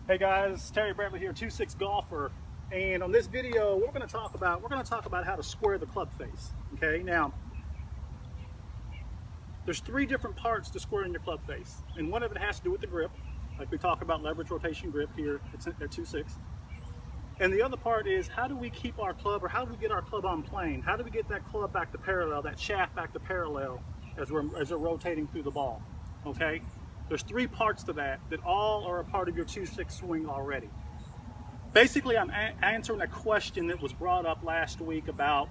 Hey guys, Terry Bradley here, 2-6 golfer, and on this video we're going to talk about how to square the club face. Okay, now there's three different parts to squaring your club face, and one of it has to do with the grip, like we talk about leverage rotation grip here at 2-6, and the other part is how do we keep our club, or how do we get our club on plane? How do we get that club back to parallel, that shaft back to parallel as we're rotating through the ball? Okay. There's three parts to that all are a part of your 2-6 swing already. Basically, I'm answering a question that was brought up last week about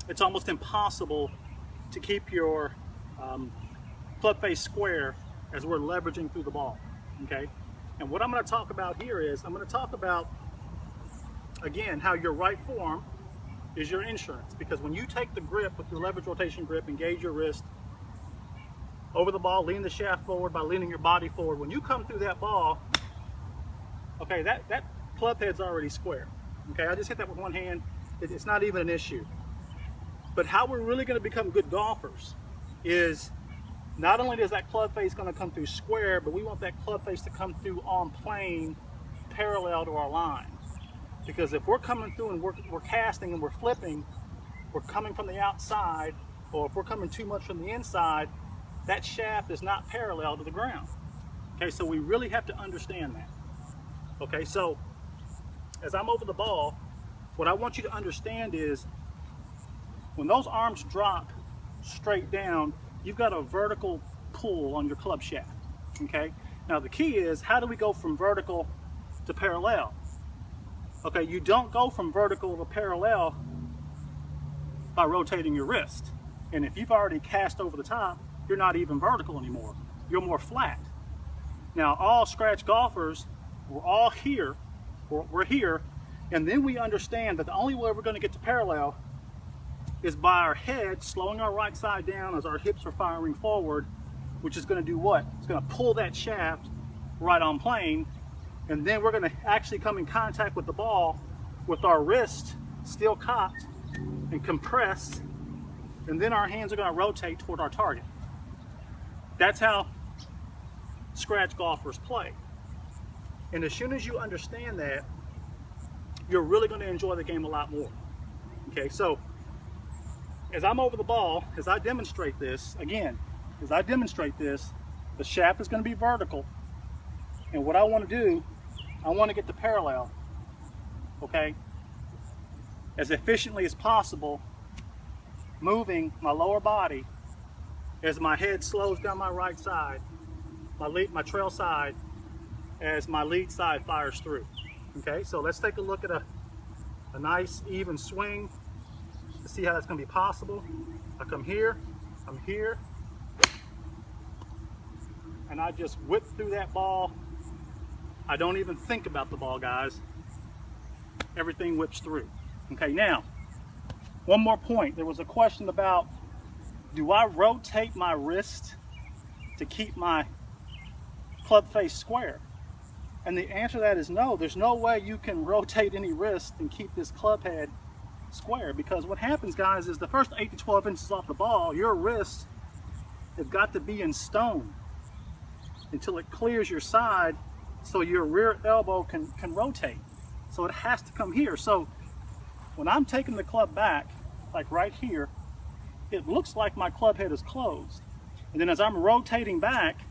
it's almost impossible to keep your club face square as we're leveraging through the ball. Okay, and what I'm going to talk about here is I'm going to talk about, again, how your right form is your insurance, because when you take the grip with your leverage rotation grip, engage your wrist over the ball, lean the shaft forward by leaning your body forward. When you come through that ball, okay, that club head's already square. Okay, I just hit that with one hand. It's not even an issue. But how we're really going to become good golfers is not only is that club face going to come through square, but we want that club face to come through on plane, parallel to our line. Because if we're coming through and we're casting and we're flipping, we're coming from the outside, or if we're coming too much from the inside, that shaft is not parallel to the ground. Okay, so we really have to understand that. Okay, so as I'm over the ball, what I want you to understand is when those arms drop straight down, you've got a vertical pull on your club shaft. Okay, now the key is, how do we go from vertical to parallel? Okay, you don't go from vertical to parallel by rotating your wrist. And if you've already cast over the top, you're not even vertical anymore. You're more flat. Now, all scratch golfers, we're all here. We're here, and then we understand that the only way we're going to get to parallel is by our head slowing our right side down as our hips are firing forward, which is going to do what? It's going to pull that shaft right on plane, and then we're going to actually come in contact with the ball with our wrist still cocked and compressed, and then our hands are going to rotate toward our target. That's how scratch golfers play. And as soon as you understand that, you're really going to enjoy the game a lot more. Okay, so as I'm over the ball, as I demonstrate this, again, the shaft is going to be vertical. And what I want to do, I want to get to parallel, okay, as efficiently as possible, moving my lower body as my head slows down my right side, my trail side, as my lead side fires through. Okay, so let's take a look at a nice even swing to see how that's going to be possible. I come here, I'm here, and I just whip through that ball. I don't even think about the ball, guys. Everything whips through. Okay, now, one more point. There was a question about, do I rotate my wrist to keep my club face square? And the answer to that is no. There's no way you can rotate any wrist and keep this club head square, because what happens, guys, is the first 8 to 12 inches off the ball, your wrist has got to be in stone until it clears your side so your rear elbow can rotate. So it has to come here. So when I'm taking the club back, like right here, it looks like my club head is closed. And then as I'm rotating back,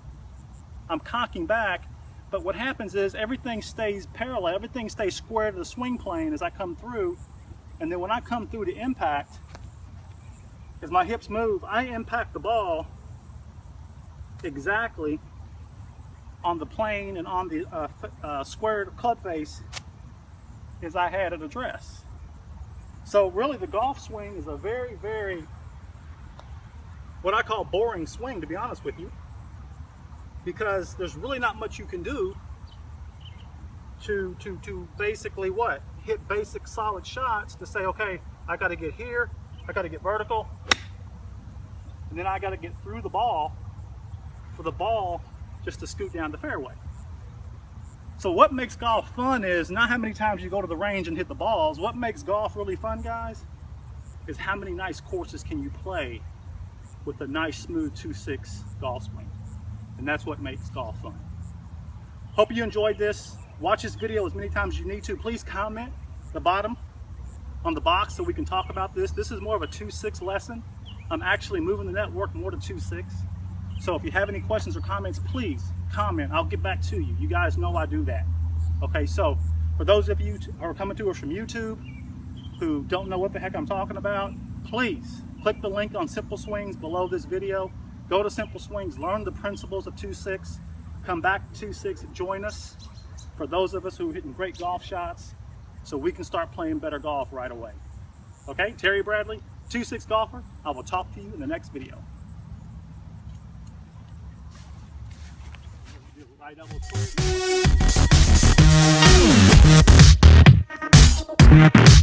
I'm cocking back, but what happens is everything stays parallel, everything stays square to the swing plane as I come through. And then when I come through to impact, as my hips move, I impact the ball exactly on the plane and on the squared club face as I had it addressed. So really the golf swing is a very, very, what I call boring swing, to be honest with you, because there's really not much you can do to basically what? Hit basic solid shots to say, okay, I got to get here, I got to get vertical, and then I got to get through the ball for the ball just to scoot down the fairway. So what makes golf fun is not how many times you go to the range and hit the balls. What makes golf really fun, guys, is how many nice courses can you play with a nice smooth 2-6 golf swing. And that's what makes golf fun. Hope you enjoyed this. Watch this video as many times as you need to. Please comment the bottom on the box so we can talk about this. This is more of a 2-6 lesson. I'm actually moving the network more to 2-6. So if you have any questions or comments, please comment. I'll get back to you. You guys know I do that. Okay, so for those of you who are coming to us from YouTube who don't know what the heck I'm talking about, please click the link on Simple Swings below this video. Go to Simple Swings, learn the principles of 2-6, come back to 2-6, join us. For those of us who are hitting great golf shots, so we can start playing better golf right away. Okay, Terry Bradley, 2-6 golfer. I will talk to you in the next video. Right elbow clear.